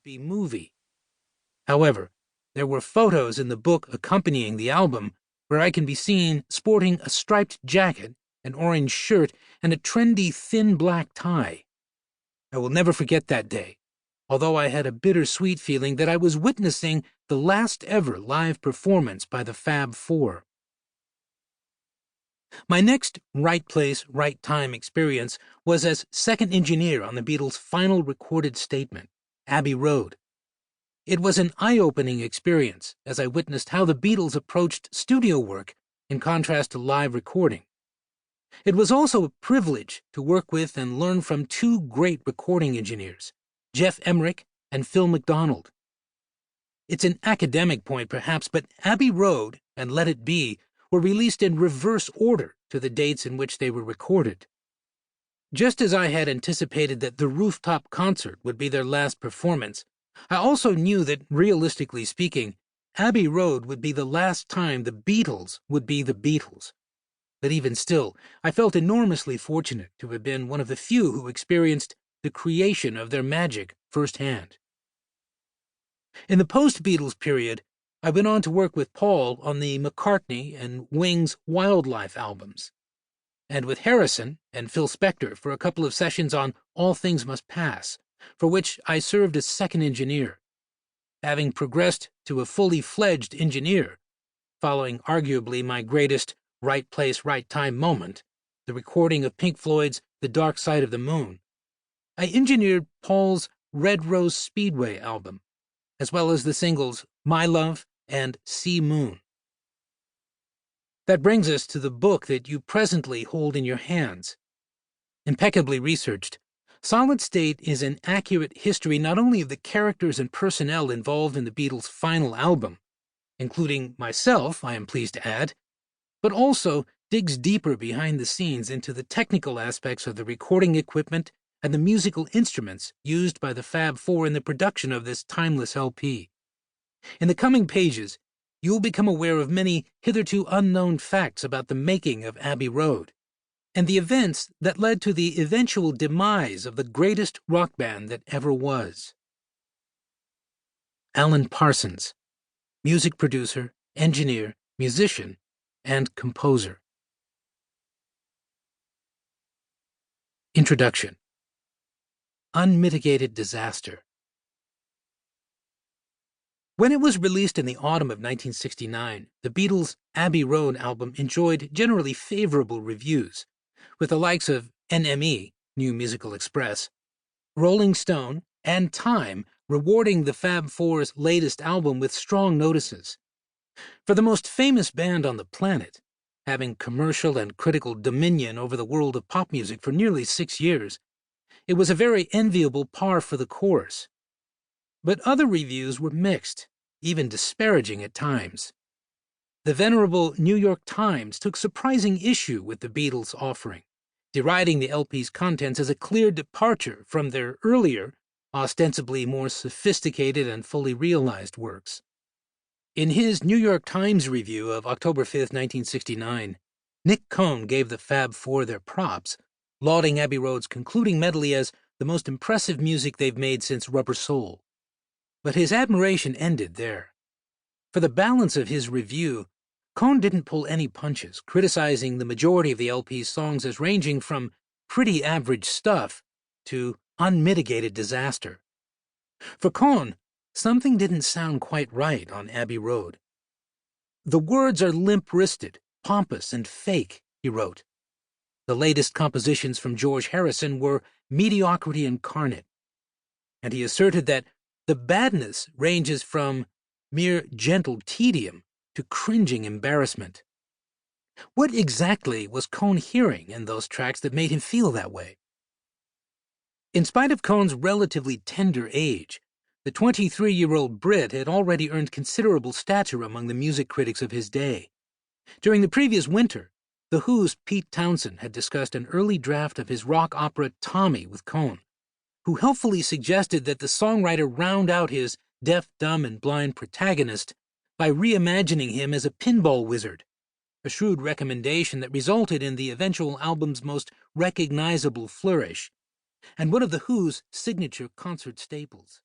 be movie. However, there were photos in the book accompanying the album where I can be seen sporting a striped jacket, an orange shirt, and a trendy thin black tie. I will never forget that day, although I had a bittersweet feeling that I was witnessing the last ever live performance by the Fab Four. My next right place, right time experience was as second engineer on the Beatles' final recorded statement, Abbey Road. It was an eye-opening experience as I witnessed how the Beatles approached studio work in contrast to live recording. It was also a privilege to work with and learn from two great recording engineers, Geoff Emerick and Phil McDonald. It's an academic point perhaps, but Abbey Road and Let It Be were released in reverse order to the dates in which they were recorded. Just as I had anticipated that the rooftop concert would be their last performance, I also knew that, realistically speaking, Abbey Road would be the last time the Beatles would be the Beatles. But even still, I felt enormously fortunate to have been one of the few who experienced the creation of their magic firsthand. In the post-Beatles period, I went on to work with Paul on the McCartney and Wings Wildlife albums, and with Harrison and Phil Spector for a couple of sessions on All Things Must Pass, for which I served as second engineer. Having progressed to a fully fledged engineer, following arguably my greatest right place, right time moment, the recording of Pink Floyd's The Dark Side of the Moon, I engineered Paul's Red Rose Speedway album, as well as the singles My Love and Sea Moon. That brings us to the book that you presently hold in your hands. Impeccably researched, Solid State is an accurate history not only of the characters and personnel involved in the Beatles' final album, including myself, I am pleased to add, but also digs deeper behind the scenes into the technical aspects of the recording equipment and the musical instruments used by the Fab Four in the production of this timeless LP. In the coming pages, you will become aware of many hitherto unknown facts about the making of Abbey Road, and the events that led to the eventual demise of the greatest rock band that ever was. Alan Parsons, music producer, engineer, musician, and composer. Introduction. Unmitigated disaster. When it was released in the autumn of 1969, the Beatles' Abbey Road album enjoyed generally favorable reviews, with the likes of NME, New Musical Express, Rolling Stone, and Time rewarding the Fab Four's latest album with strong notices. For the most famous band on the planet, having commercial and critical dominion over the world of pop music for nearly 6 years, it was a very enviable par for the course. But other reviews were mixed, even disparaging at times. The venerable New York Times took surprising issue with the Beatles' offering, deriding the LP's contents as a clear departure from their earlier, ostensibly more sophisticated and fully realized works. In his New York Times review of October 5, 1969, Nick Cohn gave the Fab Four their props, lauding Abbey Road's concluding medley as the most impressive music they've made since Rubber Soul. But his admiration ended there. For the balance of his review, Cohn didn't pull any punches, criticizing the majority of the LP's songs as ranging from pretty average stuff to unmitigated disaster. For Cohn, something didn't sound quite right on Abbey Road. The words are limp-wristed, pompous, and fake, he wrote. The latest compositions from George Harrison were mediocrity incarnate, and he asserted that the badness ranges from mere gentle tedium to cringing embarrassment. What exactly was Cohn hearing in those tracks that made him feel that way? In spite of Cohn's relatively tender age, the 23-year-old Brit had already earned considerable stature among the music critics of his day. During the previous winter, The Who's Pete Townshend had discussed an early draft of his rock opera Tommy with Cohn, who helpfully suggested that the songwriter round out his deaf, dumb, and blind protagonist by reimagining him as a pinball wizard, a shrewd recommendation that resulted in the eventual album's most recognizable flourish, and one of The Who's signature concert staples.